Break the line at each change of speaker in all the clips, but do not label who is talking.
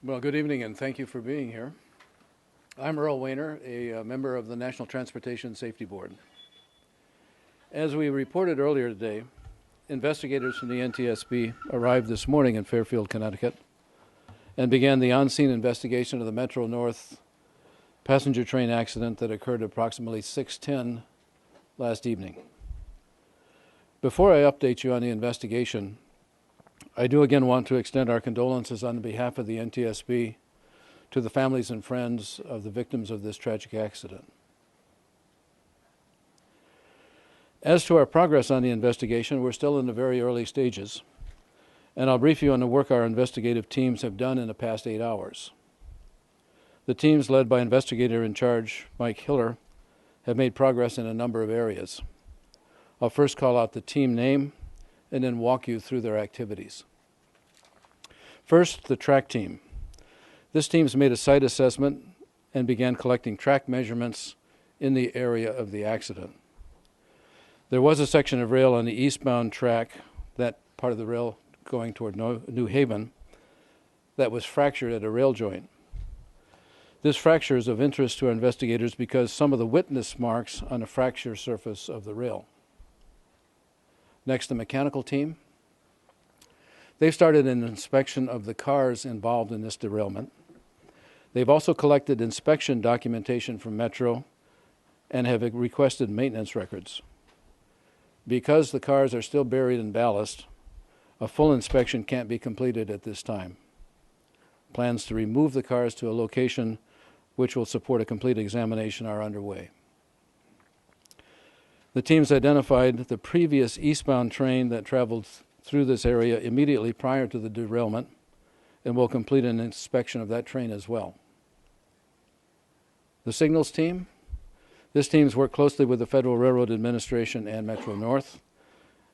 Well, good evening and thank you for being here. I'm Earl Weener, a member of the National Transportation Safety Board. As we reported earlier today, investigators from the NTSB arrived this morning in Fairfield, Connecticut, and began the on-scene investigation of the Metro North passenger train accident that occurred at approximately 6:10 last evening. Before I update you on the investigation, I do again want to extend our condolences on behalf of the NTSB to the families and friends of the victims of this tragic accident. As to our progress on the investigation, we're still in the very early stages, and I'll brief you on the work our investigative teams have done in the past 8 hours. The teams led by investigator in charge Mike Hiller have made progress in a number of areas. I'll first call out the team name and then walk you through their activities. First, the track team. This team's made a site assessment and began collecting track measurements in the area of the accident. There was a section of rail on the eastbound track, that part of the rail going toward New Haven, that was fractured at a rail joint. This fracture is of interest to our investigators because some of the witness marks on the fracture surface of the rail. Next, the mechanical team. They've started an inspection of the cars involved in this derailment. They've also collected inspection documentation from Metro and have requested maintenance records. Because the cars are still buried in ballast, a full inspection can't be completed at this time. Plans to remove the cars to a location which will support a complete examination are underway. The teams identified the previous eastbound train that traveled through this area immediately prior to the derailment and will complete an inspection of that train as well. The signals team. This team's worked closely with the Federal Railroad Administration and Metro North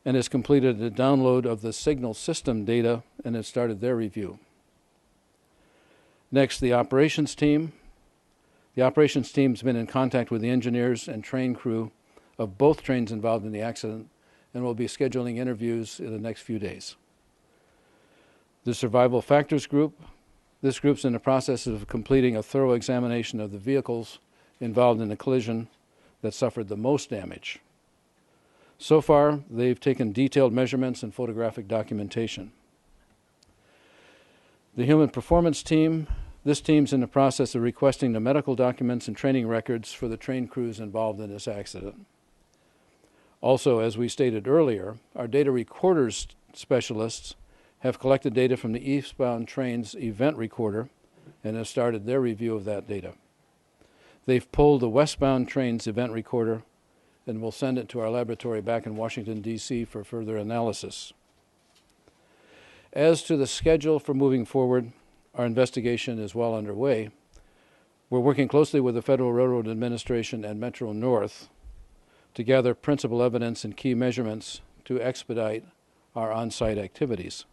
and has completed a download of the signal system data and has started their review. Next, the operations team. The operations team's been in contact with the engineers and train crew of both trains involved in the accident and will be scheduling interviews in the next few days. The survival factors group. This group's in the process of completing a thorough examination of the vehicles involved in the collision that suffered the most damage. So far, they've taken detailed measurements and photographic documentation. The human performance team. This team's in the process of requesting the medical documents and training records for the train crews involved in this accident. Also, as we stated earlier, our data recorders specialists have collected data from the eastbound train's event recorder and have started their review of that data. They've pulled the westbound train's event recorder and will send it to our laboratory back in Washington, D.C. for further analysis. As to the schedule for moving forward, our investigation is well underway. We're working closely with the Federal Railroad Administration and Metro North to gather principal evidence and key measurements to expedite our on-site activities.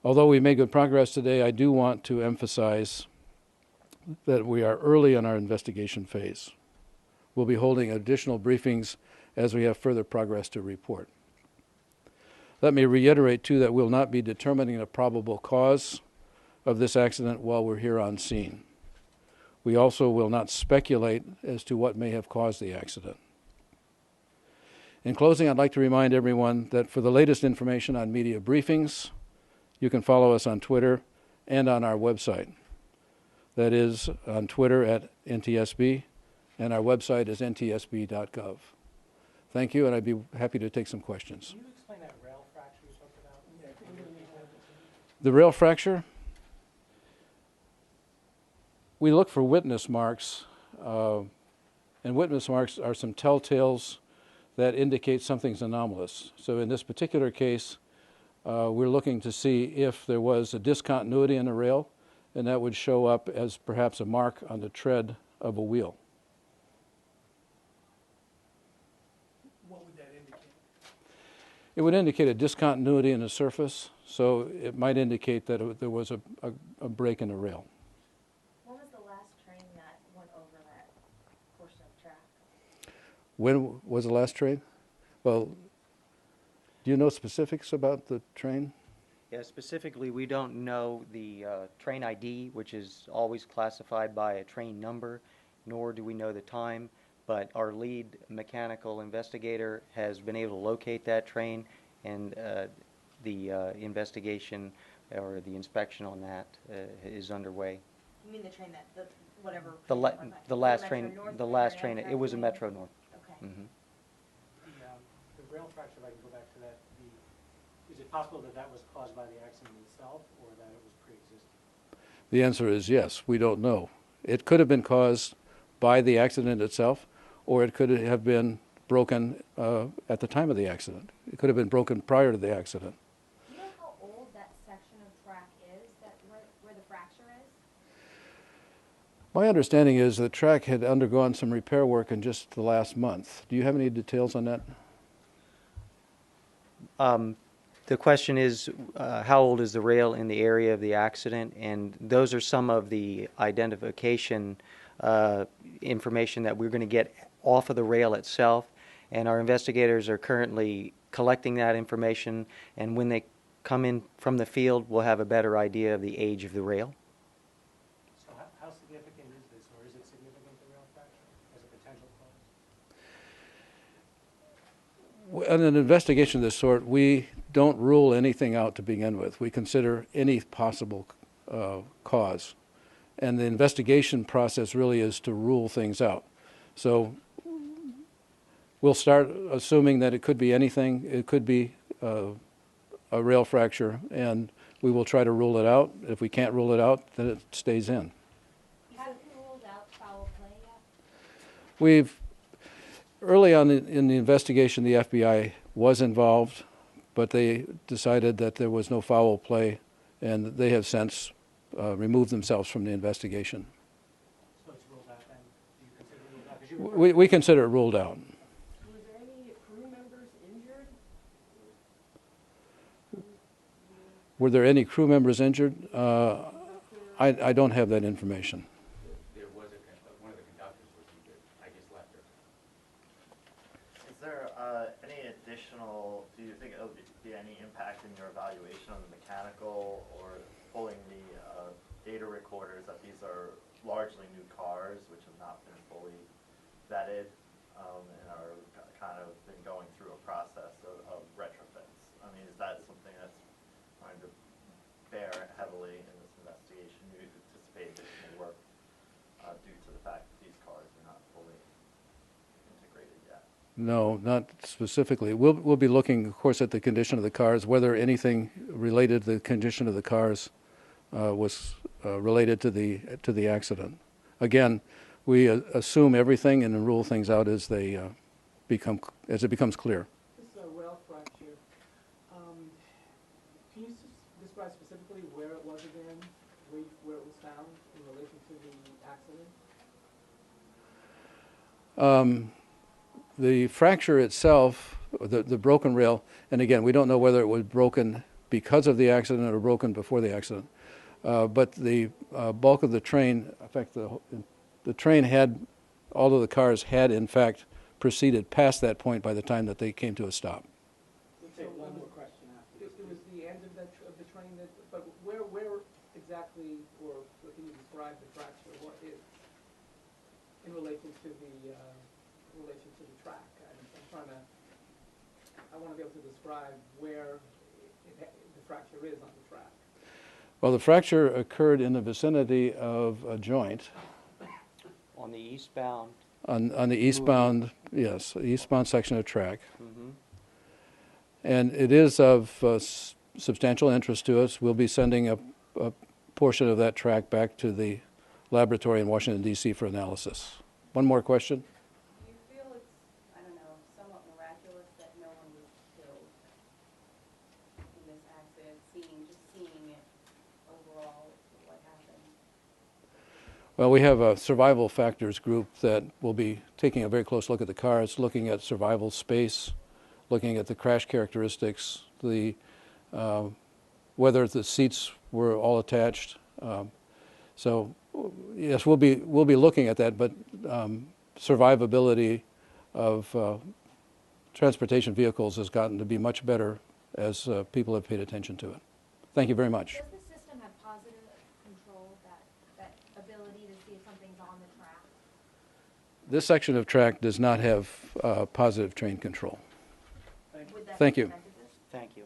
Although we made good progress today, I do want to emphasize that we are early in our investigation phase. We'll be holding additional briefings as we have further progress to report. Let me reiterate, too, that we'll not be determining the probable cause of this accident while we're here on scene. We also will not speculate as to what may have caused the accident. In closing, I'd like to remind everyone that for the latest information on media briefings, you can follow us on Twitter and on our website. That is on Twitter at NTSB, and our website is ntsb.gov. Thank you, and I'd be happy to take some questions.
Can you explain that rail fracture you talked about?
The rail fracture? We look for witness marks, and witness marks are some telltales that indicate something's anomalous. So in this particular case, we're looking to see if there was a discontinuity in the rail, and that would show up as perhaps a mark on the tread of a wheel.
What would that indicate?
It would indicate a discontinuity in the surface, so it might indicate that there was a break in the rail.
When was the last train that went over that portion of track?
When was the last train? Well, do you know specifics about the train?
Yeah, specifically, we don't know the train ID, which is always classified by a train number, nor do we know the time, but our lead mechanical investigator has been able to locate that train, and the investigation or the inspection on that is underway.
You mean the train that, whatever?
The
train
la-
that went by?
the
Was it
last
Metro
train,
North
the
train or
last
an
train,
Amtrak
it was a
train?
Metro North.
Okay.
Mhm.
The rail fracture, if I can go back to that, is it possible that that was caused by the accident itself, or that it was pre-existing?
The answer is yes, we don't know. It could have been caused by the accident itself, or it could have been broken at the time of the accident. It could have been broken prior to the accident.
Do you know how old that section of track is, where the fracture is?
My understanding is the track had undergone some repair work in just the last month. Do you have any details on that?
The question is, how old is the rail in the area of the accident? And those are some of the identification information that we're going to get off of the rail itself. And our investigators are currently collecting that information. And when they come in from the field, we'll have a better idea of the age of the rail.
So how significant is this, or is it significant, the rail fracture, as a potential cause?
In an investigation of this sort, we don't rule anything out to begin with. We consider any possible cause. And the investigation process really is to rule things out. So we'll start assuming that it could be anything. It could be a rail fracture, and we will try to rule it out. If we can't rule it out, then it stays in.
Have you ruled out foul play yet?
We've early on in the investigation, the FBI was involved, but they decided that there was no foul play, and they have since removed themselves from the investigation.
So it's ruled out then? Do you consider it ruled out? 'Cause you
We consider it ruled out.
Was there any crew members injured?
Were there any crew members injured? I don't have that information.
There was one of the conductors was injured. I just left her.
Is there any additional, do you think it'll be any impact in your evaluation on the mechanical or pulling the data recorders, that these are largely new cars which have not been fully vetted and are kind of been going through a process of retrofits? I mean, is that something that's going to bear heavily in this investigation? You anticipate additional work due to the fact that these cars are not fully integrated yet?
No, not specifically. We'll be looking, of course, at the condition of the cars, whether anything related to the condition of the cars was related to the accident. Again, we assume everything and then rule things out as it becomes clear.
This is a rail fracture. Can you describe specifically where it was again, where it was found in relation to the accident?
The fracture itself, the broken rail, and again, we don't know whether it was broken because of the accident or broken before the accident. But the bulk of the train, in fact, the train had, all of the cars had in fact proceeded past that point by the time that they came to a stop.
We'll take one more question after. It was the end of the train that, but where exactly, or can you describe the fracture? What is in relation to the track? I want to be able to describe where the fracture is on the track.
Well, the fracture occurred in the vicinity of a joint
On the eastbound,
on the eastbound, yes, eastbound section of track.
mhm.
And it is of substantial interest to us. We'll be sending a portion of that track back to the laboratory in Washington, D.C. for analysis. One more question?
Do you feel it's, I don't know, somewhat miraculous that no one was killed in this accident, just seeing it overall, what happened?
Well, we have a survival factors group that will be taking a very close look at the cars, looking at survival space, looking at the crash characteristics, whether the seats were all attached. So, yes, we'll be looking at that, but survivability of transportation vehicles has gotten to be much better as people have paid attention to it. Thank you very much.
Does the system have positive control, that ability to see if something's on the track?
This section of track does not have positive train control.
Would that
Thank
be
you.
effective?
Thank you.